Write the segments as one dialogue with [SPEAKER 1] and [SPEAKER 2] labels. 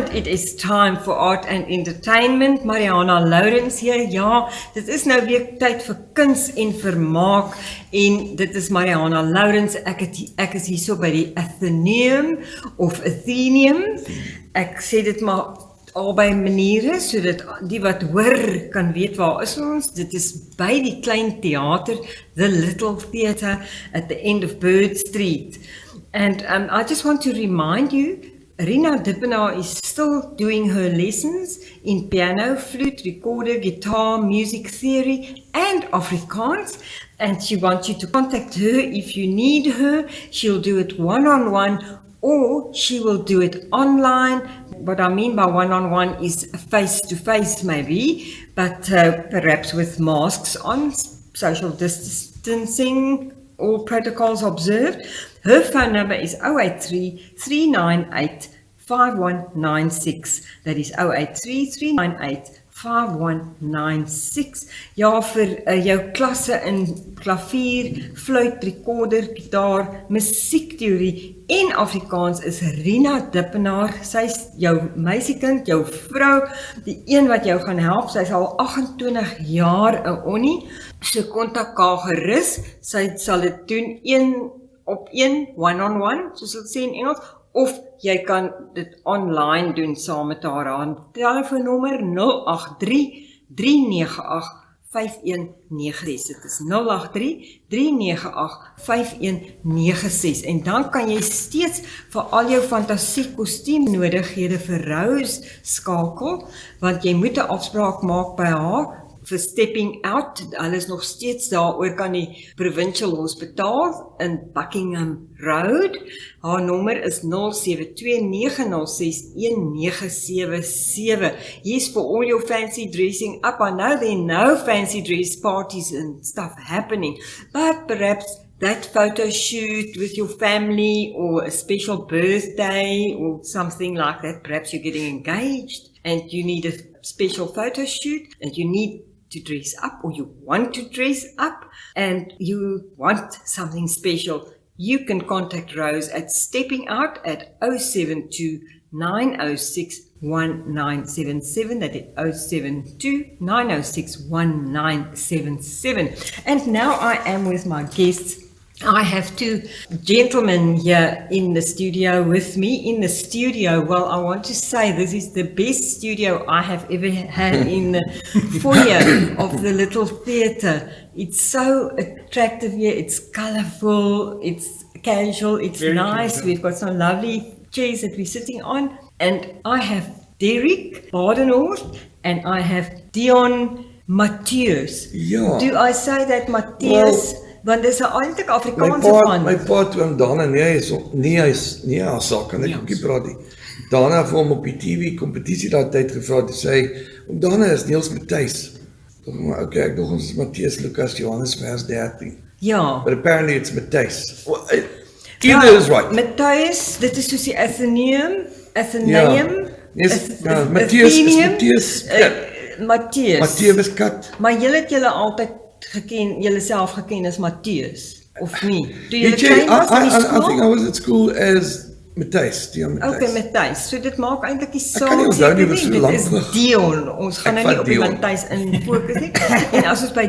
[SPEAKER 1] And it is time for art and entertainment. Mariana Lourens hier. Ja, dit is nou weer tyd vir kuns en vermaak en dit is Mariana Lourens. Ek is hier so by die Atheneum of Atheneum. Ek sê dit maar albei maniere sodat die wat hoor kan weet waar is ons. Dit is by die klein theater, the Little Theatre at the end of Bird Street. And I just want to remind you, Rina Dippenaar is still doing her lessons in piano, flute, recorder, guitar, music theory, and Afrikaans. And she wants you to contact her if you need her. She'll do it one-on-one or she will do it online. What I mean by one-on-one is face-to-face maybe, but perhaps with masks on, social distancing, all protocols observed. Her phone number is 083-398-5196. That is 083-398-5196. Ja, vir jou klasse in klavier, fluit, recorder, gitaar, musiekteorie en Afrikaans is Rina Dippenaar. Sy is jou meisiekind, jou vrou, die een wat jou gaan help. Sy is al 28 jaar 'n onnie. So kontak haar gerus. Sy sal dit doen een-op-een, one-on-one, soos dit sê in Engels, of jy kan dit online doen saam met haar. Haar telefoonnommer 083-398-5196. Dit is 083-398-5196. En dan kan jy steeds vir al jou fantasie kostuumnodighede vir Rose skakel, want jy moet 'n afspraak maak by haar vir Stepping Out. Hulle is nog steeds daar oor kan die Provincial Hospitaal in Buckingham Road. Haar nommer is 072-906-1977. Yes, for all your fancy dressing up. I know there are no fancy dress parties and stuff happening, but perhaps that photo shoot with your family or a special birthday or something like that. Perhaps you're getting engaged and you need a special photo shoot and you need to dress up, or you want to dress up and you want something special, you can contact Rose at Stepping Out at 072-906-1977. That is 072-906-1977. And now I am with my guests. I have two gentlemen here in the studio with me. In the studio, well, I want to say this is the best studio I have ever had in the foyer of the Little Theatre. It's so attractive here. It's colourful, it's casual, it's very nice. Cute. We've got some lovely chairs that we're sitting on. And I have Derek Badenhorst and I have Dion Matthies.
[SPEAKER 2] Ja.
[SPEAKER 1] Do I say that Matthies? Well, want dis 'n eintlik Afrikaanse van.
[SPEAKER 2] My pa toe aan Dana, hy is haar sak, en ek ook nie praat nie. Dana het hom op die TV kompetisie daai tyd gevra, toe sê hy, Dana is Niels Matthies. Maar okay, ek dink ons is Matthies Lucas Johannes vers 13.
[SPEAKER 1] Ja.
[SPEAKER 2] But apparently it's Matthies. Well, either is right.
[SPEAKER 1] Matthies, dit is soos die Atheneum.
[SPEAKER 2] Yes, Matthies is Matthies. Matthies kat.
[SPEAKER 1] Maar julle het julle altyd julle self geken as Matthies, of nie? Do you
[SPEAKER 2] I think I was at school as Matthies, Dion Matthies.
[SPEAKER 1] Okay, Matthies. So dit maak eintlik die saak.
[SPEAKER 2] Ek kan nie onthou nie, was so lank.
[SPEAKER 1] Dit is Dion. Ons gaan nou nie op die Matthies in fokus nie. En as ons by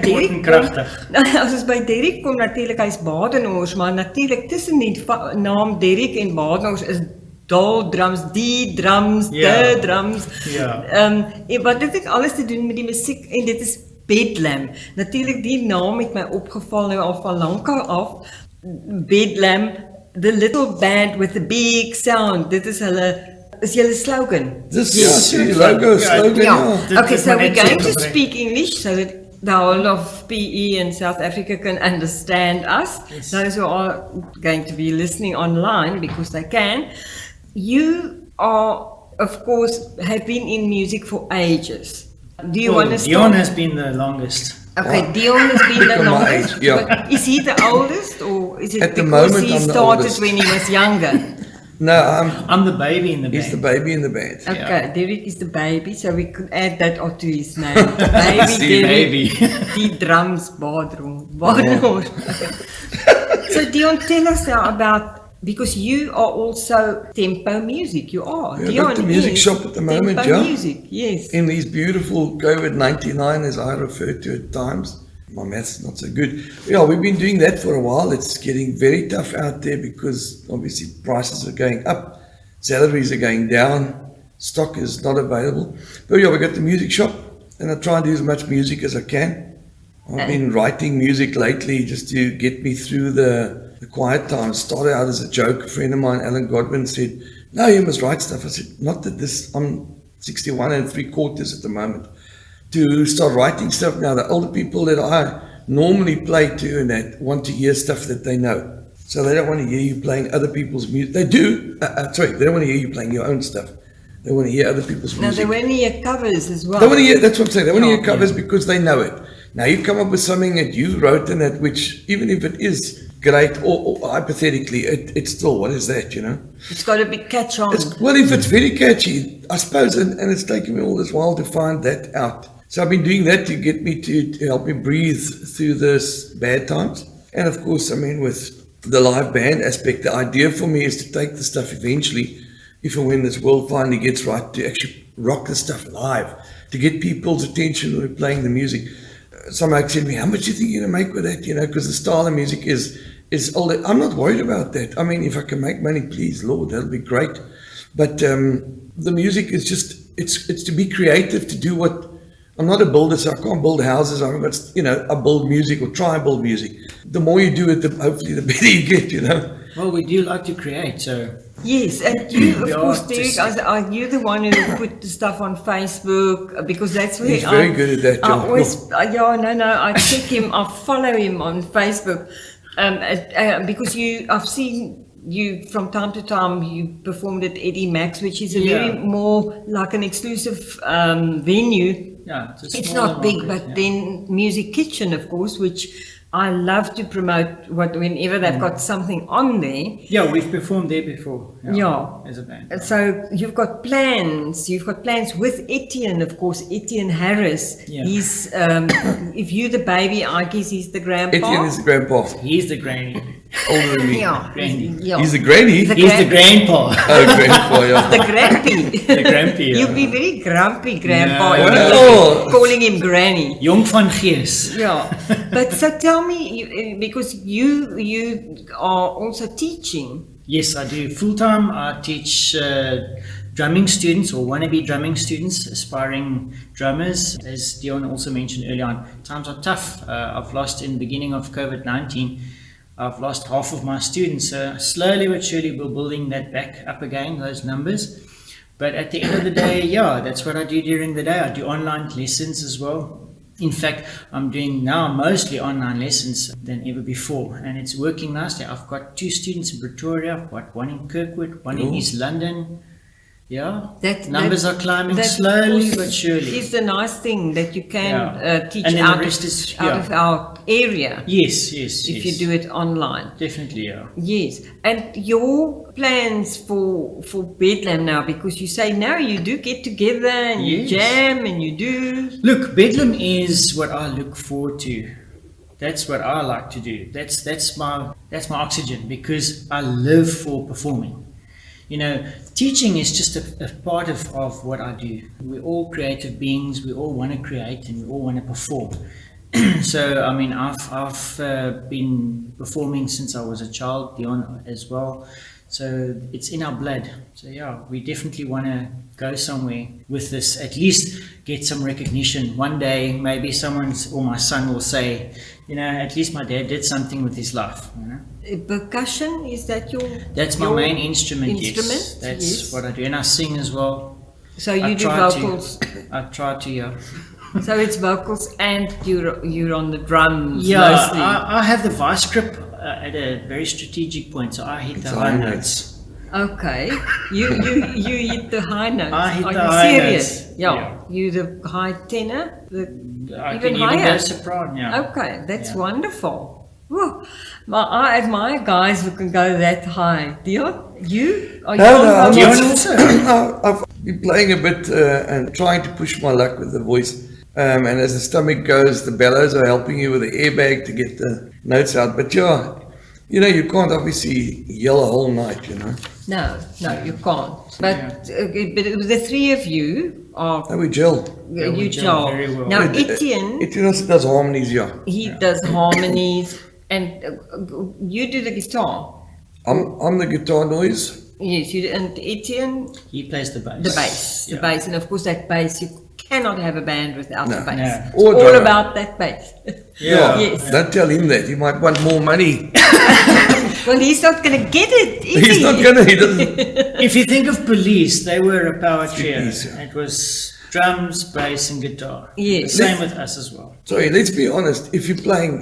[SPEAKER 1] Derek kom, natuurlik hy's Badenhorst, maar natuurlik tussen die naam Derek en Badenhorst is drums, die drums, de drums. Ja. En wat dit het alles te doen met die musiek en dit is Bedlam. Natuurlik die naam het my opgeval nou al van lank af. Bedlam, the little band with the big sound. Dit is julle slogan.
[SPEAKER 2] This is the logo slogan.
[SPEAKER 1] Yeah. Okay, so we're going to speak English so that the whole of PE in South Africa can understand us. Yes. Those who are going to be listening online because they can. You are, of course, have been in music for ages. Do you want to start?
[SPEAKER 3] Dion has been the longest.
[SPEAKER 1] Okay, Dion has been the longest. Yeah. Is he the oldest, or is it because he started when he was younger?
[SPEAKER 2] No,
[SPEAKER 3] I'm the baby in the band.
[SPEAKER 2] He's the baby in the band.
[SPEAKER 1] Okay, yeah. Derek is the baby, so we could add that onto his name. The baby,
[SPEAKER 3] the baby.
[SPEAKER 1] Die drums, Badenhorst. So Dion, tell us now about because you are also tempo music. You are.
[SPEAKER 2] Yeah, I've got the
[SPEAKER 1] Dion
[SPEAKER 2] music
[SPEAKER 1] is
[SPEAKER 2] shop at the moment,
[SPEAKER 1] tempo
[SPEAKER 2] yeah.
[SPEAKER 1] music, yes.
[SPEAKER 2] In these beautiful COVID-99, as I refer to at times. My math's not so good. Yeah, we've been doing that for a while. It's getting very tough out there because obviously prices are going up, salaries are going down, stock is not available. But yeah, we got the music shop and I try and do as much music as I can. I've been writing music lately just to get me through the quiet times. Started out as a joke. A friend of mine, Alan Godwin, said, "No, you must write stuff." I said, "Not that this, I'm 61 3/4 at the moment. To start writing stuff now. The older people that I normally play to and that want to hear stuff that they know. So they don't want to hear you playing other people's music. They do. They don't want to hear you playing your own stuff. They want to hear other people's
[SPEAKER 1] Now
[SPEAKER 2] music.
[SPEAKER 1] they want to hear covers as well.
[SPEAKER 2] They want to hear, that's what I'm saying. They want to
[SPEAKER 1] Yeah.
[SPEAKER 2] hear covers because they know it. Now you come up with something that you wrote in it, which even if it is great or hypothetically, it's still, what is that, you know?
[SPEAKER 1] It's got to be catch on.
[SPEAKER 2] Well, if it's very catchy, I suppose, and it's taken me all this while to find that out. So I've been doing that to get me to help me breathe through this bad times. And of course, I mean, with the live band aspect, the idea for me is to take the stuff eventually, if and when this world finally gets right, to actually rock the stuff live, to get people's attention when we're playing the music. Somebody said to me, "How much do you think you're going to make with that?" You know, because the style of music is older. I'm not worried about that. I mean, if I can make money, please, Lord, that'll be great. But the music is just, it's to be creative, to do what, I'm not a builder, so I can't build houses. But, you know, I build music or try and build music. The more you do it, hopefully the better you get, you know.
[SPEAKER 3] Well, we do like to create, so
[SPEAKER 1] Yes, and you, of
[SPEAKER 3] We
[SPEAKER 1] course,
[SPEAKER 3] are
[SPEAKER 1] Derek,
[SPEAKER 3] just-
[SPEAKER 1] you're the one who put the stuff on Facebook because that's where
[SPEAKER 2] He's very good at that,
[SPEAKER 1] I
[SPEAKER 2] John.
[SPEAKER 1] always, I check him, I follow him on Facebook because I've seen you from time to time. You performed at Eddie Max, which is a
[SPEAKER 3] Yeah.
[SPEAKER 1] very more like an exclusive venue.
[SPEAKER 3] yeah,
[SPEAKER 1] It's
[SPEAKER 3] smaller
[SPEAKER 1] not big,
[SPEAKER 3] market,
[SPEAKER 1] but
[SPEAKER 3] yeah.
[SPEAKER 1] then Music Kitchen, of course, which I love to promote whenever they've got something on there.
[SPEAKER 3] Yeah, we've performed there before.
[SPEAKER 1] Yeah.
[SPEAKER 3] As a band.
[SPEAKER 1] And so you've got plans with Etienne, of course, Etienne Harris.
[SPEAKER 3] Yeah.
[SPEAKER 1] He's, if you're the baby, I guess he's the grandpa.
[SPEAKER 2] Etienne is the grandpa,
[SPEAKER 3] He's the granny.
[SPEAKER 2] older than me.
[SPEAKER 1] Yeah.
[SPEAKER 3] Granny.
[SPEAKER 1] Yeah.
[SPEAKER 2] He's the granny.
[SPEAKER 1] The
[SPEAKER 3] He's the grandpa.
[SPEAKER 2] Oh, grandpa, yeah.
[SPEAKER 1] The grampy.
[SPEAKER 3] The grampy, yeah.
[SPEAKER 1] You'll be very grumpy, grandpa,
[SPEAKER 3] No.
[SPEAKER 1] if you
[SPEAKER 2] Well.
[SPEAKER 1] keep calling him granny.
[SPEAKER 3] Jong van Gees.
[SPEAKER 1] Yeah, but so tell me, because you are also teaching.
[SPEAKER 3] Yes, I do. Full time, I teach drumming students or wannabe drumming students, aspiring drummers. As Dion also mentioned earlier on, times are tough. I've lost in the beginning of COVID-19, I've lost half of my students. So slowly but surely we're building that back up again, those numbers. But at the end of the day, yeah, that's what I do during the day. I do online lessons as well. In fact, I'm doing now mostly online lessons than ever before, and it's working nicely. I've got 2 students in Pretoria, I've got 1 in Kirkwood, 1 in East London. Yeah, numbers are climbing
[SPEAKER 1] that
[SPEAKER 3] slowly
[SPEAKER 1] also
[SPEAKER 3] but surely.
[SPEAKER 1] Is the nice thing that you can
[SPEAKER 3] Yeah.
[SPEAKER 1] teach
[SPEAKER 3] And then
[SPEAKER 1] out,
[SPEAKER 3] the rest is,
[SPEAKER 1] out
[SPEAKER 3] yeah.
[SPEAKER 1] of our area
[SPEAKER 3] Yes,
[SPEAKER 1] if
[SPEAKER 3] yes.
[SPEAKER 1] you do it online.
[SPEAKER 3] Definitely, yeah.
[SPEAKER 1] Yes, and your plans for Bedlam now, because you say now you do get together and you
[SPEAKER 3] Yes.
[SPEAKER 1] jam and you do.
[SPEAKER 3] Look, Bedlam is what I look forward to. That's what I like to do. That's my oxygen, because I live for performing. You know, teaching is just a part of what I do. We're all creative beings. We all want to create and we all want to perform. So, I mean, I've been performing since I was a child, Dion as well. So it's in our blood. So yeah, we definitely want to go somewhere with this, at least get some recognition. One day, maybe my son will say, you know, at least my dad did something with his life. You know?
[SPEAKER 1] Percussion, is that your?
[SPEAKER 3] That's my
[SPEAKER 1] your
[SPEAKER 3] main instrument. Yes,
[SPEAKER 1] instrument?
[SPEAKER 3] that's
[SPEAKER 1] Yes.
[SPEAKER 3] what I do, and I sing as well.
[SPEAKER 1] So you
[SPEAKER 3] I
[SPEAKER 1] do
[SPEAKER 3] try to.
[SPEAKER 1] vocals.
[SPEAKER 3] I try to, yeah.
[SPEAKER 1] So it's vocals and you're on the drums
[SPEAKER 3] Yeah,
[SPEAKER 1] mostly.
[SPEAKER 3] I have the vice grip at a very strategic point, so I hit the high
[SPEAKER 2] high
[SPEAKER 3] notes.
[SPEAKER 1] Okay, you hit the high notes.
[SPEAKER 3] I hit
[SPEAKER 1] Are
[SPEAKER 3] the
[SPEAKER 1] you
[SPEAKER 3] high
[SPEAKER 1] serious?
[SPEAKER 3] notes,
[SPEAKER 1] Yeah.
[SPEAKER 3] yeah.
[SPEAKER 1] You the high tenor,
[SPEAKER 3] I
[SPEAKER 1] even
[SPEAKER 3] can
[SPEAKER 1] higher.
[SPEAKER 3] even go soprano. Yeah.
[SPEAKER 1] Okay, that's
[SPEAKER 3] Yeah.
[SPEAKER 1] wonderful. Whew. I admire guys who can go that high. Dion, you? Are you
[SPEAKER 2] No,
[SPEAKER 1] on
[SPEAKER 2] no, I'm
[SPEAKER 1] vocals?
[SPEAKER 3] Dion
[SPEAKER 2] not.
[SPEAKER 3] also.
[SPEAKER 2] I've been playing a bit and trying to push my luck with the voice. And as the stomach goes, the bellows are helping you with the airbag to get the notes out. But yeah, You know, you can't obviously yell a whole night, you know.
[SPEAKER 1] No, you can't. But the three of you are
[SPEAKER 2] No, we gel.
[SPEAKER 1] you
[SPEAKER 3] gel
[SPEAKER 1] gel.
[SPEAKER 3] very well.
[SPEAKER 1] Now
[SPEAKER 2] It-
[SPEAKER 1] Etienne,
[SPEAKER 2] Etienne also does harmonies, yeah.
[SPEAKER 1] he does harmonies, and you do the guitar.
[SPEAKER 2] I'm the guitar noise.
[SPEAKER 1] Yes, you and Etienne
[SPEAKER 3] He plays the bass.
[SPEAKER 1] the bass, and of course that bass, you cannot have a band without
[SPEAKER 2] No.
[SPEAKER 1] the bass.
[SPEAKER 3] No.
[SPEAKER 1] It's
[SPEAKER 2] Or
[SPEAKER 1] all
[SPEAKER 2] drummer.
[SPEAKER 1] about that bass.
[SPEAKER 3] Yeah.
[SPEAKER 1] Yes.
[SPEAKER 2] Don't tell him that. He might want more money.
[SPEAKER 1] Well, he's not going to get it, is
[SPEAKER 2] He's
[SPEAKER 1] he?
[SPEAKER 2] not gonna. He doesn't.
[SPEAKER 3] If you think of Police, they were a power trio.
[SPEAKER 2] piece, yeah.
[SPEAKER 3] It was drums, bass, and guitar.
[SPEAKER 1] Yes.
[SPEAKER 3] Same with us as well.
[SPEAKER 2] Sorry, let's be honest. If you're playing,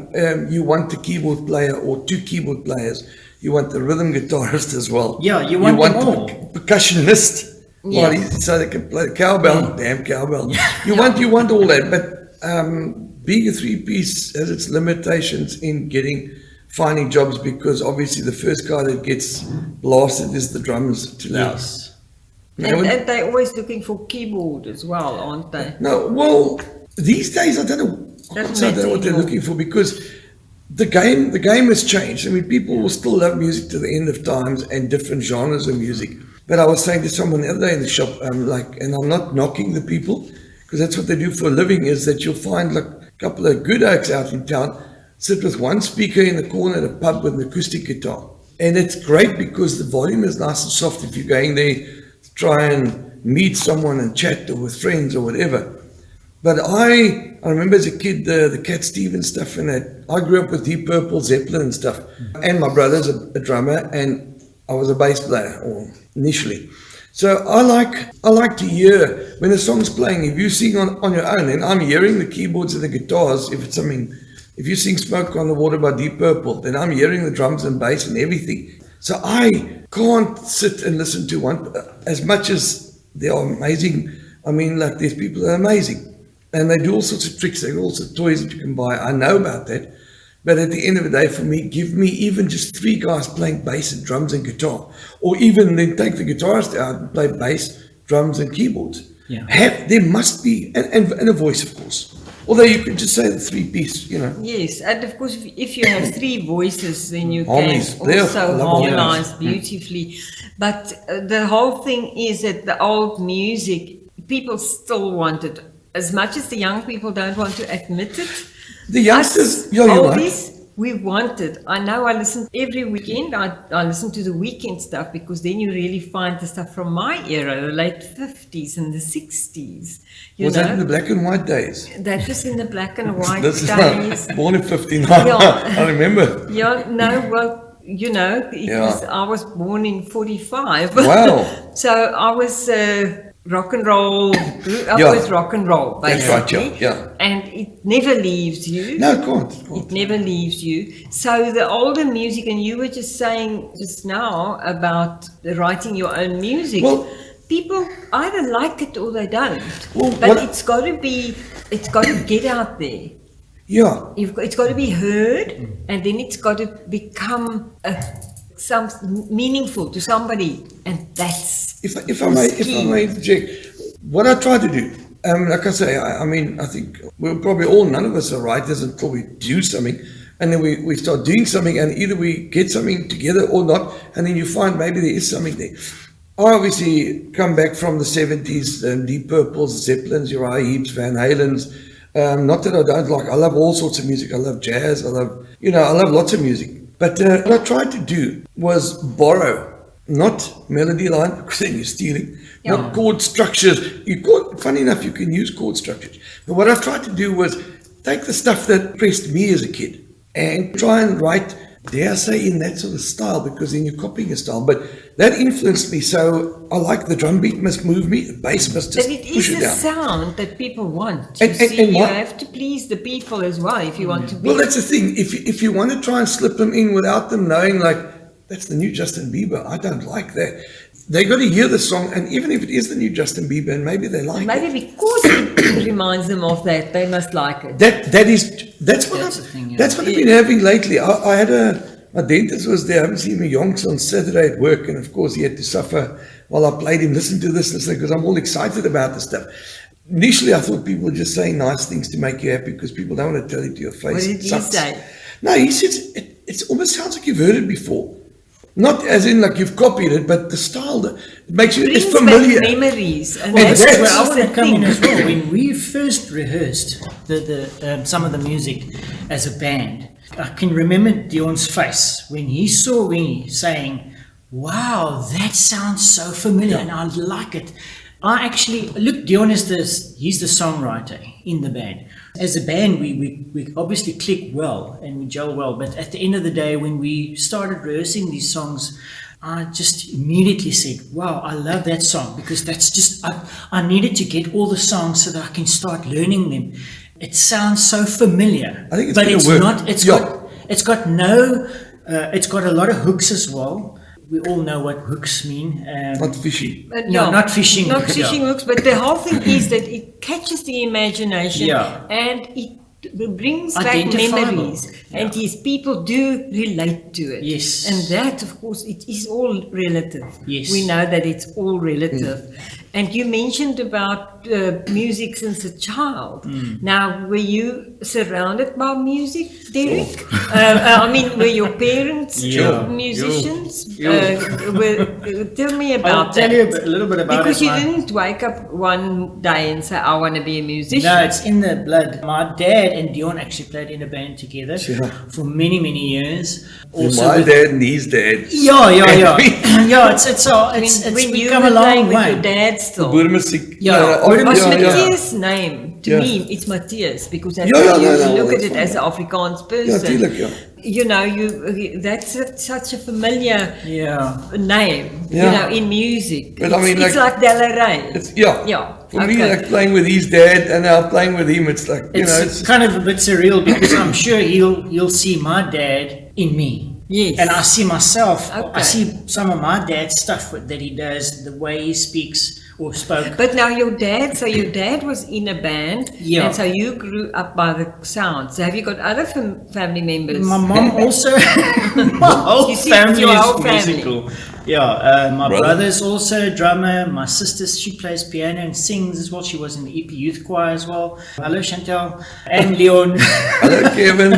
[SPEAKER 2] you want the keyboard player or two keyboard players. You want the rhythm guitarist as well.
[SPEAKER 3] Yeah, you want them
[SPEAKER 2] the
[SPEAKER 3] all.
[SPEAKER 2] percussionist.
[SPEAKER 1] Yeah.
[SPEAKER 2] So they can play the cowbell. Damn cowbell. You want all that, but being a three-piece has its limitations in finding jobs, because obviously the first guy that gets blasted is the drummer's too loud.
[SPEAKER 3] Yes.
[SPEAKER 2] No,
[SPEAKER 1] And they're always looking for keyboard as well, aren't they?
[SPEAKER 2] no, well, these days I don't know. I can't say I don't know what they're looking for, because the game has changed. I mean, people will still love music to the end of times and different genres of music. But I was saying to someone the other day in the shop, and I'm not knocking the people, because that's what they do for a living, is that you'll find like a couple of good oaks out in town sit with one speaker in the corner at a pub with an acoustic guitar. And it's great because the volume is nice and soft if you're going there to try and meet someone and chat, or with friends or whatever. But I remember as a kid, the Cat Stevens stuff and that. I grew up with Deep Purple, Zeppelin and stuff. And my brother's a drummer, and I was a bass player, or initially. So I like to hear when a song's playing. If you sing on your own, and I'm hearing the keyboards and the guitars. If you sing Smoke on the Water by Deep Purple, then I'm hearing the drums and bass and everything. So I can't sit and listen to one, as much as they are amazing. I mean, like, there's people that are amazing, and they do all sorts of tricks. They have all sorts of toys that you can buy. I know about that. But at the end of the day, for me, give me even just three guys playing bass and drums and guitar, or even then take the guitarist out and play bass, drums and keyboards.
[SPEAKER 3] Yeah.
[SPEAKER 2] There must be, and a voice, of course. Although you could just say the three-piece, you know.
[SPEAKER 1] Yes, and of course, if you have three voices, then you
[SPEAKER 2] Harmonies.
[SPEAKER 1] can
[SPEAKER 2] Yeah, I
[SPEAKER 1] also
[SPEAKER 2] love
[SPEAKER 1] harmonize beautifully. But the whole thing is that the old music, people still want it. As much as the young people don't want to admit it,
[SPEAKER 2] The youngsters,
[SPEAKER 1] us
[SPEAKER 2] yeah, you're right.
[SPEAKER 1] oldies, we want it. I know I listen every weekend. I listen to the weekend stuff, because then you really find the stuff from my era, the late 50s and the 60s. You
[SPEAKER 2] Was
[SPEAKER 1] know,
[SPEAKER 2] that in the black and white days?
[SPEAKER 1] that was in the black and white
[SPEAKER 2] This is
[SPEAKER 1] days.
[SPEAKER 2] born in 59.
[SPEAKER 1] Yeah.
[SPEAKER 2] I remember.
[SPEAKER 1] Yeah, no, well, you know,
[SPEAKER 2] Yeah.
[SPEAKER 1] I was born in 45.
[SPEAKER 2] Wow.
[SPEAKER 1] So I was rock and roll, grew up
[SPEAKER 2] Yeah.
[SPEAKER 1] with rock and roll,
[SPEAKER 2] That's
[SPEAKER 1] basically.
[SPEAKER 2] right, yeah.
[SPEAKER 1] And it never leaves you.
[SPEAKER 2] No, it can't.
[SPEAKER 1] It never leaves you. So the older music, and you were just saying just now about writing your own music.
[SPEAKER 2] Well-
[SPEAKER 1] People either like it or they don't.
[SPEAKER 2] Well,
[SPEAKER 1] but
[SPEAKER 2] what-
[SPEAKER 1] it's got to get out there.
[SPEAKER 2] Yeah.
[SPEAKER 1] It's got to be heard, and then it's got to become some meaningful to somebody, and that's
[SPEAKER 2] If I may interject, what I try to do, like I say, I mean, I think we're probably none of us are writers until we do something, and then we start doing something, and either we get something together or not, and then you find maybe there is something there. I obviously come back from the 70s, Deep Purples, Zeppelins, Uriah Heeps, Van Halens. Not that I don't like, I love all sorts of music. I love jazz, I love lots of music. But what I tried to do was borrow, not melody line, because then you're stealing, not chord structures. Funny enough, you can use chord structures. But what I tried to do was take the stuff that impressed me as a kid and try and write, dare I say, in that sort of style, because then you're copying a style. But that influenced me, so I like the drum beat must move me, the bass must just
[SPEAKER 1] but it
[SPEAKER 2] push
[SPEAKER 1] is
[SPEAKER 2] it
[SPEAKER 1] the
[SPEAKER 2] down.
[SPEAKER 1] sound that people want.
[SPEAKER 2] And
[SPEAKER 1] You
[SPEAKER 2] what-
[SPEAKER 1] have to please the people as well if you want to be.
[SPEAKER 2] Well, that's the thing. If you want to try and slip them in without them knowing, like, that's the new Justin Bieber, I don't like that. They got to hear the song, and even if it is the new Justin Bieber, and maybe they like it.
[SPEAKER 1] Maybe because it reminds them of that, they must like it.
[SPEAKER 2] That's what
[SPEAKER 3] That's
[SPEAKER 2] I've,
[SPEAKER 3] the thing, yeah.
[SPEAKER 2] that's what I've been having lately. I had my dentist was there. I haven't seen me yonks on Saturday at work, and of course he had to suffer while I played him. Listen to this, because I'm all excited about this stuff. initially I thought people were just saying nice things to make you happy because people don't want to tell it to your face.
[SPEAKER 1] What did
[SPEAKER 2] It
[SPEAKER 1] he
[SPEAKER 2] sucks.
[SPEAKER 1] say?
[SPEAKER 2] No, he says it almost sounds like you've heard it before. Not as in like you've copied it, but the style, it makes you, it's
[SPEAKER 1] Brings
[SPEAKER 2] familiar.
[SPEAKER 1] back memories. And
[SPEAKER 2] Well,
[SPEAKER 3] That's
[SPEAKER 2] that's
[SPEAKER 3] where I want
[SPEAKER 1] the
[SPEAKER 3] to come in
[SPEAKER 1] thing.
[SPEAKER 3] as well. When we first rehearsed some of the music as a band, I can remember Dion's face when he saw me saying, "Wow, that sounds so familiar, and I like it." I actually look. Dion is he's the songwriter in the band. As a band, we obviously click well and we gel well. But at the end of the day, when we started rehearsing these songs, I just immediately said, "Wow, I love that song," because that's just I needed to get all the songs so that I can start learning them. It sounds so familiar,
[SPEAKER 2] I think it's
[SPEAKER 3] but
[SPEAKER 2] gonna
[SPEAKER 3] it's
[SPEAKER 2] work.
[SPEAKER 3] not. It's got no. It's got a lot of hooks as well. We all know what hooks mean.
[SPEAKER 2] Not fishy.
[SPEAKER 1] But
[SPEAKER 3] No, not fishing
[SPEAKER 1] Not
[SPEAKER 3] hooks,
[SPEAKER 1] fishing
[SPEAKER 3] yeah.
[SPEAKER 1] hooks, but the whole thing is that it catches the imagination
[SPEAKER 3] Yeah.
[SPEAKER 1] and it brings back
[SPEAKER 3] Identifiable.
[SPEAKER 1] memories. And
[SPEAKER 3] Yeah.
[SPEAKER 1] these people do relate to it.
[SPEAKER 3] Yes.
[SPEAKER 1] And that, of course, it is all relative.
[SPEAKER 3] Yes.
[SPEAKER 1] We know that it's all relative. And you mentioned about music since a child. Now, were you surrounded by music, Derek? I mean, were your parents
[SPEAKER 3] Yeah.
[SPEAKER 1] musicians?
[SPEAKER 3] Yeah.
[SPEAKER 1] Tell me
[SPEAKER 3] I'll
[SPEAKER 1] about
[SPEAKER 3] tell
[SPEAKER 1] that.
[SPEAKER 3] you a little bit about
[SPEAKER 1] Because
[SPEAKER 3] it.
[SPEAKER 1] you
[SPEAKER 3] My-
[SPEAKER 1] didn't wake up one day and say, I want to be a musician.
[SPEAKER 3] No, it's in the blood. My dad and Dion actually played in a band together
[SPEAKER 2] Yeah.
[SPEAKER 3] for many, many years.
[SPEAKER 2] And my
[SPEAKER 3] with-
[SPEAKER 2] dad and his dad.
[SPEAKER 3] Yeah. Yeah, it's
[SPEAKER 1] when
[SPEAKER 3] it's
[SPEAKER 1] you
[SPEAKER 3] become
[SPEAKER 1] were
[SPEAKER 3] a long
[SPEAKER 1] playing with
[SPEAKER 3] way.
[SPEAKER 1] your dad still.
[SPEAKER 2] Boermusiek.
[SPEAKER 3] Ja,
[SPEAKER 1] But
[SPEAKER 3] Boermusiek, ja.
[SPEAKER 1] Matthias' name, to
[SPEAKER 2] Yeah.
[SPEAKER 1] me, it's Matthias, because that's
[SPEAKER 2] Yeah,
[SPEAKER 1] how
[SPEAKER 2] yeah,
[SPEAKER 1] you
[SPEAKER 2] no,
[SPEAKER 1] look at
[SPEAKER 2] that's
[SPEAKER 1] it as an Afrikaans person.
[SPEAKER 2] Ja, tuurlijk, ja.
[SPEAKER 1] You know, that's such a familiar
[SPEAKER 3] Yeah.
[SPEAKER 1] name,
[SPEAKER 2] Yeah.
[SPEAKER 1] you know, in music.
[SPEAKER 2] But I mean,
[SPEAKER 1] it's like Delaray.
[SPEAKER 2] It's, yeah.
[SPEAKER 1] Yeah,
[SPEAKER 2] For me,
[SPEAKER 1] okay.
[SPEAKER 2] like playing with his dad and now playing with him, it's like, you
[SPEAKER 3] It's,
[SPEAKER 2] know,
[SPEAKER 3] it's kind of a bit surreal because I'm sure he'll see my dad in me.
[SPEAKER 1] Yes.
[SPEAKER 3] And I see myself. I
[SPEAKER 1] Okay.
[SPEAKER 3] see some of my dad's stuff that he does, the way he speaks or spoke.
[SPEAKER 1] But now your dad was in a band,
[SPEAKER 3] Yeah.
[SPEAKER 1] and so you grew up by the sounds. Have you got other family members?
[SPEAKER 3] My mom also. My whole
[SPEAKER 1] You see,
[SPEAKER 3] family
[SPEAKER 1] your
[SPEAKER 3] is
[SPEAKER 1] whole family.
[SPEAKER 3] musical. Yeah, my
[SPEAKER 2] Brother.
[SPEAKER 3] brother's also a drummer. My sister, she plays piano and sings as well. She was in the EP Youth Choir as well. Hello, Chantal. And Leon.
[SPEAKER 2] hello, Kevin.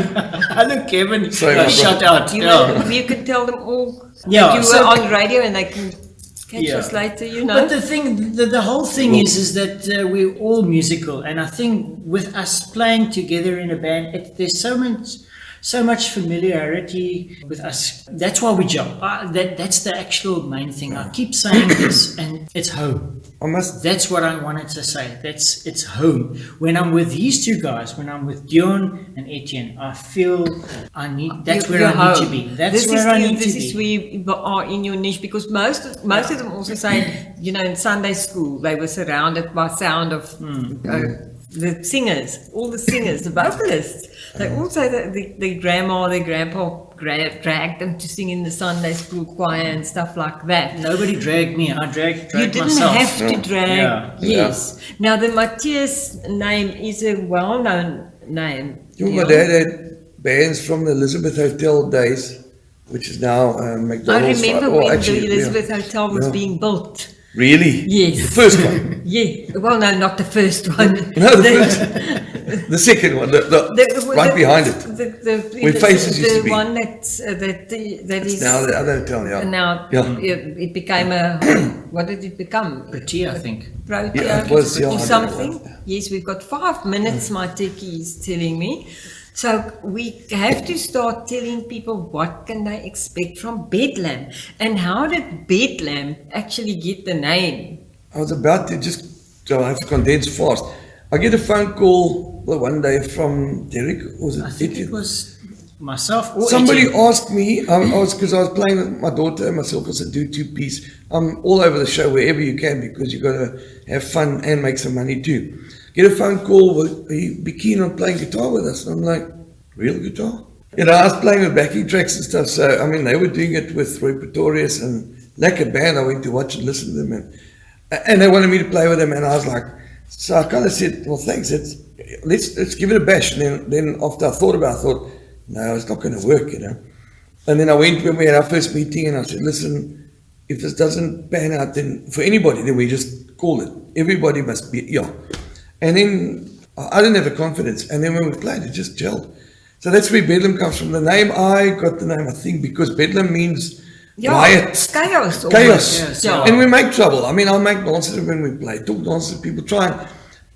[SPEAKER 3] Hello, Kevin.
[SPEAKER 2] Sorry,
[SPEAKER 3] Yeah,
[SPEAKER 2] my
[SPEAKER 3] shout out.
[SPEAKER 1] You,
[SPEAKER 3] Yeah.
[SPEAKER 1] you can tell them all
[SPEAKER 3] Yeah,
[SPEAKER 1] that you
[SPEAKER 3] so-
[SPEAKER 1] were on radio and they can catch
[SPEAKER 3] Yeah.
[SPEAKER 1] us later, you know.
[SPEAKER 3] But the thing, the whole thing is that we're all musical, and I think with us playing together in a band, there's so much familiarity with us. That's why we gel. That's the actual main thing. I keep saying this, and it's home.
[SPEAKER 2] I must,
[SPEAKER 3] That's what I wanted to say. It's home. When I'm with these two guys, when I'm with Dion and Etienne, I feel that's where
[SPEAKER 1] You're
[SPEAKER 3] I need to
[SPEAKER 1] home.
[SPEAKER 3] be. That's
[SPEAKER 1] this
[SPEAKER 3] where
[SPEAKER 1] is
[SPEAKER 3] I need
[SPEAKER 1] this
[SPEAKER 3] to
[SPEAKER 1] is
[SPEAKER 3] be.
[SPEAKER 1] where you are in your niche, because most of them also say, you know, in Sunday school they were surrounded by sound of the singers, all the singers, the vocalists. They all say that their grandma, their grandpa dragged them to sing in the Sunday school choir and stuff like that.
[SPEAKER 3] Nobody dragged me. I dragged
[SPEAKER 1] You didn't
[SPEAKER 3] myself.
[SPEAKER 1] have to drag.
[SPEAKER 3] Yeah.
[SPEAKER 1] Yes. Now the Matthias name is a well-known name.
[SPEAKER 2] you know, my dad had bands from the Elizabeth Hotel days, which is now
[SPEAKER 1] I
[SPEAKER 2] McDonald's.
[SPEAKER 1] remember
[SPEAKER 2] Oh,
[SPEAKER 1] when
[SPEAKER 2] actually,
[SPEAKER 1] the Elizabeth
[SPEAKER 2] yeah.
[SPEAKER 1] Hotel was
[SPEAKER 2] Yeah.
[SPEAKER 1] being built.
[SPEAKER 2] Really?
[SPEAKER 1] Yes.
[SPEAKER 2] The first one.
[SPEAKER 1] Yeah. Well, no, not the first one.
[SPEAKER 2] No, the second one, right behind it. Where Faces used to be.
[SPEAKER 1] The one that is
[SPEAKER 2] Now the other hotel, yeah.
[SPEAKER 1] now
[SPEAKER 2] Yeah.
[SPEAKER 1] it became a what did it become?
[SPEAKER 3] Protea, I think.
[SPEAKER 1] Protea
[SPEAKER 2] Yeah, it was, yeah, I
[SPEAKER 1] or
[SPEAKER 2] don't
[SPEAKER 1] something.
[SPEAKER 2] know.
[SPEAKER 1] Yes, we've got 5 minutes, my techie is telling me. So we have to start telling people what can they expect from Bedlam, and how did Bedlam actually get the name?
[SPEAKER 2] I was about to just, so I have to condense fast. I get a phone call one day from Derek, or was it
[SPEAKER 3] I think
[SPEAKER 2] Etienne?
[SPEAKER 3] it was myself or
[SPEAKER 2] Somebody
[SPEAKER 3] Etienne.
[SPEAKER 2] asked me, because I was playing with my daughter and myself as a do-two-piece. I'm all over the show wherever you can, because you've got to have fun and make some money too. Get a phone call, will you be keen on playing guitar with us? And I'm like, real guitar? You know, I was playing with backing tracks and stuff, so I mean, they were doing it with Roy Pretorius and Lekker Band. I went to watch and listen to them, and they wanted me to play with them, and I was like, so I kind of said, well, thanks, let's give it a bash. And then after I thought about it, I thought, no, it's not going to work, you know. And then I went when we had our first meeting, and I said, listen, if this doesn't pan out, then for anybody, then we just call it. Everybody must be, yeah. And then I didn't have a confidence. And then when we played, it just gelled. So that's where Bedlam comes from. The name, I got the name, I think, because Bedlam means riot.
[SPEAKER 1] Chaos.
[SPEAKER 2] Chaos.
[SPEAKER 3] Yes,
[SPEAKER 1] Yeah.
[SPEAKER 2] And we make trouble. I mean, I'll make dances when we play, talk dances, people try and,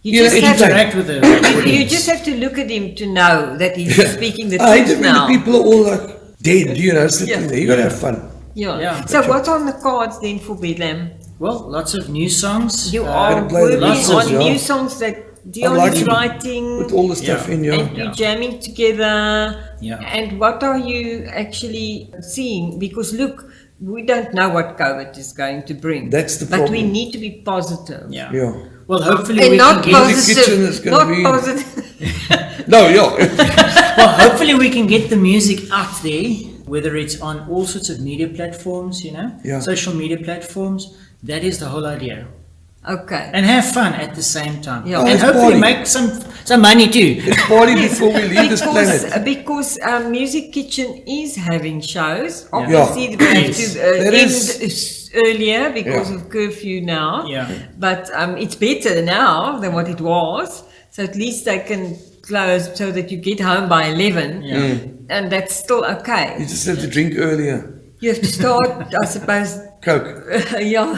[SPEAKER 1] You just have
[SPEAKER 2] entertain.
[SPEAKER 3] Interact with the
[SPEAKER 1] You
[SPEAKER 3] audience.
[SPEAKER 1] just have to look at him to know that he's speaking the
[SPEAKER 2] I hate
[SPEAKER 1] truth
[SPEAKER 2] it when
[SPEAKER 1] now.
[SPEAKER 2] the people are all like dead, sitting
[SPEAKER 1] Yeah.
[SPEAKER 2] there. You gotta have fun.
[SPEAKER 1] Yeah.
[SPEAKER 3] Yeah.
[SPEAKER 1] So what's on the cards then for Bedlam?
[SPEAKER 3] Well, lots of new songs.
[SPEAKER 1] You
[SPEAKER 3] Uh,
[SPEAKER 1] are
[SPEAKER 2] Gotta play the
[SPEAKER 1] working
[SPEAKER 2] songs,
[SPEAKER 1] on
[SPEAKER 2] yeah.
[SPEAKER 1] new songs that Dion
[SPEAKER 2] like
[SPEAKER 1] is
[SPEAKER 2] it.
[SPEAKER 1] writing.
[SPEAKER 2] With all the stuff
[SPEAKER 3] Yeah.
[SPEAKER 2] in, yeah.
[SPEAKER 1] And you're jamming together.
[SPEAKER 3] Yeah.
[SPEAKER 1] And what are you actually seeing? Because look, we don't know what COVID is going to bring.
[SPEAKER 2] That's the
[SPEAKER 1] But we
[SPEAKER 2] problem.
[SPEAKER 1] need to be positive.
[SPEAKER 3] Yeah.
[SPEAKER 2] Yeah.
[SPEAKER 3] Well, hopefully
[SPEAKER 1] And
[SPEAKER 3] we
[SPEAKER 1] not
[SPEAKER 3] can get
[SPEAKER 2] Music Kitchen is
[SPEAKER 1] positive.
[SPEAKER 2] gonna
[SPEAKER 1] Not
[SPEAKER 2] be-
[SPEAKER 1] positive.
[SPEAKER 2] No, yeah.
[SPEAKER 3] well, hopefully we can get the music out there, whether it's on all sorts of media platforms,
[SPEAKER 2] Yeah.
[SPEAKER 3] social media platforms. That is the whole idea.
[SPEAKER 1] Okay.
[SPEAKER 3] And have fun at the same time.
[SPEAKER 1] Yeah.
[SPEAKER 3] And
[SPEAKER 2] it's
[SPEAKER 3] hopefully
[SPEAKER 2] party.
[SPEAKER 3] make some money too.
[SPEAKER 2] It's party before we leave this planet.
[SPEAKER 1] Because Music Kitchen is having shows.
[SPEAKER 3] Yeah.
[SPEAKER 1] Obviously, they have
[SPEAKER 3] Yes.
[SPEAKER 1] to
[SPEAKER 2] That
[SPEAKER 1] end
[SPEAKER 2] is-
[SPEAKER 1] earlier because
[SPEAKER 2] Yeah.
[SPEAKER 1] of curfew now.
[SPEAKER 3] Yeah.
[SPEAKER 1] But it's better now than what it was. So at least they can close so that you get home by 11.
[SPEAKER 3] Yeah.
[SPEAKER 1] And that's still
[SPEAKER 2] You
[SPEAKER 1] okay.
[SPEAKER 2] just have to drink earlier.
[SPEAKER 1] You have to start, I suppose,
[SPEAKER 2] Coke.
[SPEAKER 1] yeah,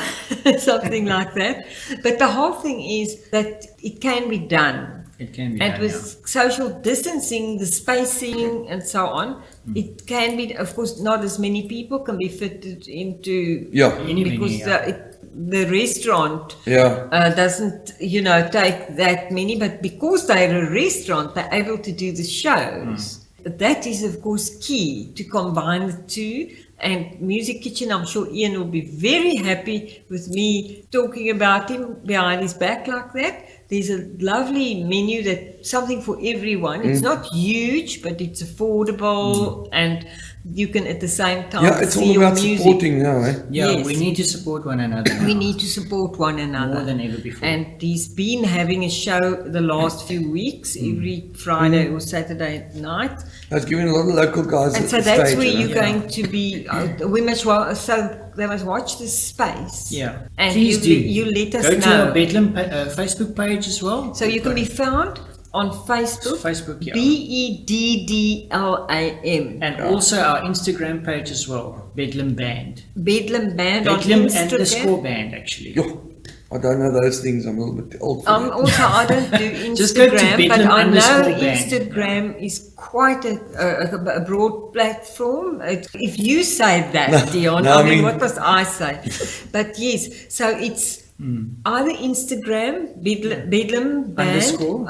[SPEAKER 1] something like that. But the whole thing is that it can be done.
[SPEAKER 3] It can be
[SPEAKER 1] And
[SPEAKER 3] done,
[SPEAKER 1] with social distancing, the spacing and so on, it can be, of course, not as many people can be fitted into,
[SPEAKER 2] Yeah.
[SPEAKER 3] Any
[SPEAKER 1] because
[SPEAKER 3] venue, yeah.
[SPEAKER 1] the restaurant
[SPEAKER 2] Yeah.
[SPEAKER 1] doesn't, take that many, but because they're a restaurant, they're able to do the shows. That is, of course, key to combine the two. And Music Kitchen, I'm sure Ian will be very happy with me talking about him behind his back like that. There's a lovely menu that something for everyone. It's not huge, but it's affordable, and you can at the same time
[SPEAKER 2] Yeah, it's
[SPEAKER 1] see
[SPEAKER 2] all
[SPEAKER 1] your
[SPEAKER 2] about
[SPEAKER 1] music.
[SPEAKER 2] supporting now, eh?
[SPEAKER 3] Yeah,
[SPEAKER 1] Yes.
[SPEAKER 3] we need to support one another.
[SPEAKER 1] We
[SPEAKER 3] now,
[SPEAKER 1] need to support one another.
[SPEAKER 3] more than ever before.
[SPEAKER 1] And he's been having a show the last few weeks, every Friday or Saturday night.
[SPEAKER 2] I was giving a lot of local guys
[SPEAKER 1] And
[SPEAKER 2] at
[SPEAKER 1] so
[SPEAKER 2] the
[SPEAKER 1] that's
[SPEAKER 2] stage,
[SPEAKER 1] where
[SPEAKER 2] you know.
[SPEAKER 1] you're going to be. We must they must watch this space.
[SPEAKER 3] Yeah.
[SPEAKER 1] And
[SPEAKER 3] Please
[SPEAKER 1] you
[SPEAKER 3] do.
[SPEAKER 1] let us
[SPEAKER 3] Go to
[SPEAKER 1] know.
[SPEAKER 3] our Bedlam Facebook page as well.
[SPEAKER 1] So you can be found on Facebook.
[SPEAKER 3] Facebook, yeah.
[SPEAKER 1] BEDDLAM.
[SPEAKER 3] And also our Instagram page as well, Bedlam Band.
[SPEAKER 1] Bedlam Band on
[SPEAKER 3] Bedlam
[SPEAKER 1] Instagram.
[SPEAKER 3] _band actually.
[SPEAKER 2] Yo, I don't know those things. I'm a little bit old for that.
[SPEAKER 1] Also, I don't do Instagram,
[SPEAKER 3] Just go to
[SPEAKER 1] but
[SPEAKER 3] Bedlam
[SPEAKER 1] I know
[SPEAKER 3] _band.
[SPEAKER 1] Instagram is quite a broad platform. If you say that, Dion,
[SPEAKER 2] no,
[SPEAKER 1] I
[SPEAKER 2] I
[SPEAKER 1] mean,
[SPEAKER 2] mean-
[SPEAKER 1] what must I say? But yes, so it's either Instagram, Bedlam Band,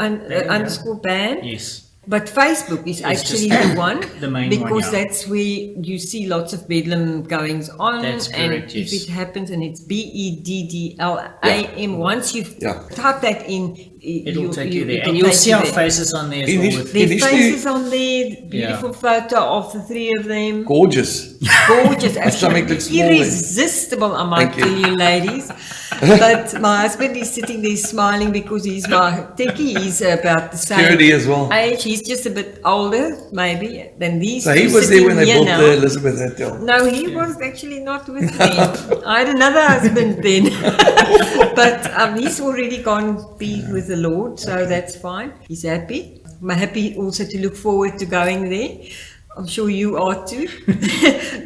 [SPEAKER 1] underscore band,
[SPEAKER 3] Yes.
[SPEAKER 1] but Facebook is
[SPEAKER 3] It's
[SPEAKER 1] actually
[SPEAKER 3] just
[SPEAKER 1] the one,
[SPEAKER 3] the main
[SPEAKER 1] because
[SPEAKER 3] one, yeah.
[SPEAKER 1] that's where you see lots of Bedlam goings on.
[SPEAKER 3] That's
[SPEAKER 1] and
[SPEAKER 3] correct,
[SPEAKER 1] if
[SPEAKER 3] yes.
[SPEAKER 1] it happens, and it's BEDDLAM, once you've
[SPEAKER 2] Yeah.
[SPEAKER 1] typed that in,
[SPEAKER 3] It'll take you there.
[SPEAKER 1] it'll
[SPEAKER 3] And you'll
[SPEAKER 1] take
[SPEAKER 3] see
[SPEAKER 1] you
[SPEAKER 3] our
[SPEAKER 1] there.
[SPEAKER 3] faces on there as
[SPEAKER 2] It
[SPEAKER 3] well.
[SPEAKER 2] is-
[SPEAKER 3] With,
[SPEAKER 1] Their
[SPEAKER 2] Initially-
[SPEAKER 1] faces on there, beautiful photo of the three of them.
[SPEAKER 2] Gorgeous.
[SPEAKER 1] Gorgeous,
[SPEAKER 2] stomach
[SPEAKER 1] absolutely
[SPEAKER 2] looks small then.
[SPEAKER 1] irresistible, I might
[SPEAKER 2] Thank you.
[SPEAKER 1] tell you, ladies. But my husband is sitting there smiling because he's my techie. He's about the same
[SPEAKER 2] Security as well.
[SPEAKER 1] age. He's just a bit older, maybe, than these.
[SPEAKER 2] So he
[SPEAKER 1] two
[SPEAKER 2] was there when they
[SPEAKER 1] sitting
[SPEAKER 2] built
[SPEAKER 1] here
[SPEAKER 2] the
[SPEAKER 1] now.
[SPEAKER 2] Elizabeth Hotel.
[SPEAKER 1] No, he was actually not with me. I had another husband then. But he's already gone be with the Lord, so that's fine. He's happy. I'm happy also to look forward to going there. I'm sure you are too.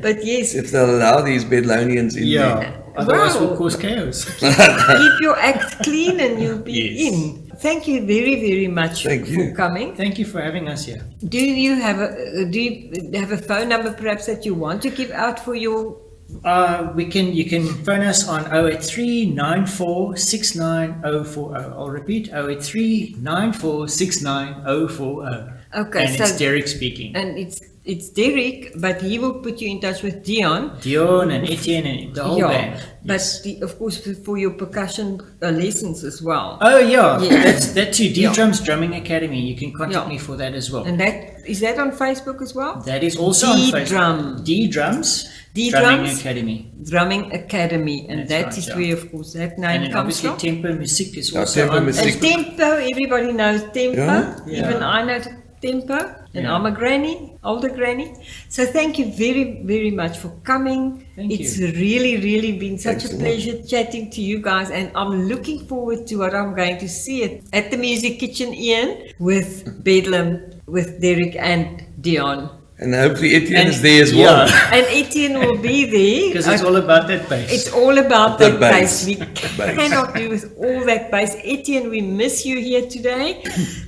[SPEAKER 1] But yes,
[SPEAKER 2] If they'll allow these Bedlonians in there.
[SPEAKER 3] yeah. Otherwise
[SPEAKER 1] Wow.
[SPEAKER 3] we'll cause chaos.
[SPEAKER 1] keep your act clean and you'll be
[SPEAKER 3] Yes.
[SPEAKER 1] in. Thank you very, very much
[SPEAKER 2] Thank
[SPEAKER 1] for
[SPEAKER 2] you.
[SPEAKER 1] coming.
[SPEAKER 3] Thank you for having us here.
[SPEAKER 1] Do you have a phone number perhaps that you want to give out for your?
[SPEAKER 3] You can phone us on 083 94 69 040. I'll repeat 083 94 69 040.
[SPEAKER 1] Okay,
[SPEAKER 3] And
[SPEAKER 1] so
[SPEAKER 3] it's Derek speaking.
[SPEAKER 1] and it's Derek, but he will put you in touch with Dion.
[SPEAKER 3] Dion and Etienne and the whole band.
[SPEAKER 1] but
[SPEAKER 3] Yes.
[SPEAKER 1] of course for your percussion lessons as well.
[SPEAKER 3] Oh yeah,
[SPEAKER 1] Yeah.
[SPEAKER 3] that's that too. D
[SPEAKER 1] Yeah.
[SPEAKER 3] Drums Drumming Academy. You can contact
[SPEAKER 1] Yeah.
[SPEAKER 3] me for that as well.
[SPEAKER 1] And that is that on Facebook as well?
[SPEAKER 3] That is also on Facebook.
[SPEAKER 1] D-Drum.
[SPEAKER 3] D Drums
[SPEAKER 1] D
[SPEAKER 3] Drumming
[SPEAKER 1] Drums?
[SPEAKER 3] Academy.
[SPEAKER 1] Drumming Academy, and
[SPEAKER 3] That's
[SPEAKER 1] that
[SPEAKER 3] right,
[SPEAKER 1] is
[SPEAKER 3] yeah.
[SPEAKER 1] where, of course, that
[SPEAKER 3] And
[SPEAKER 1] name
[SPEAKER 3] then
[SPEAKER 1] comes
[SPEAKER 3] obviously
[SPEAKER 1] from.
[SPEAKER 3] Tempo Music is
[SPEAKER 2] Yeah,
[SPEAKER 3] also
[SPEAKER 2] Tempo
[SPEAKER 3] on
[SPEAKER 2] Music.
[SPEAKER 1] And
[SPEAKER 3] Facebook.
[SPEAKER 1] Tempo, everybody knows Tempo.
[SPEAKER 2] Yeah.
[SPEAKER 1] Even
[SPEAKER 3] Yeah.
[SPEAKER 1] I know Tempo, and
[SPEAKER 3] Yeah.
[SPEAKER 1] I'm a granny, older granny. So thank you very, very much for coming.
[SPEAKER 3] Thank
[SPEAKER 1] It's
[SPEAKER 3] you.
[SPEAKER 1] really been such
[SPEAKER 2] Thanks
[SPEAKER 1] a
[SPEAKER 2] a lot.
[SPEAKER 1] pleasure chatting to you guys, and I'm looking forward to what I'm going to see at the Music Kitchen, Ian, with Bedlam, with Derek and Dion.
[SPEAKER 2] And hopefully Etienne
[SPEAKER 3] And-
[SPEAKER 2] is there as well.
[SPEAKER 3] yeah.
[SPEAKER 1] And Etienne will be there.
[SPEAKER 3] Because it's all about that bass.
[SPEAKER 1] It's all about
[SPEAKER 2] The
[SPEAKER 1] that
[SPEAKER 2] bass.
[SPEAKER 1] bass. We
[SPEAKER 2] Bass.
[SPEAKER 1] cannot do with all that bass. Etienne, we miss you here today,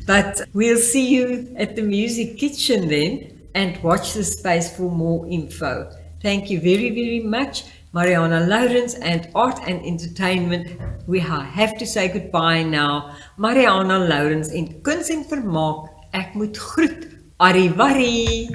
[SPEAKER 1] but we'll see you at the Music Kitchen then, and watch the space for more info. Thank you very much, Mariana Lourens and Art and Entertainment. We have to say goodbye now. Mariana Lourens en Kuns en Vermaak. Ek moet groet. Arrivari.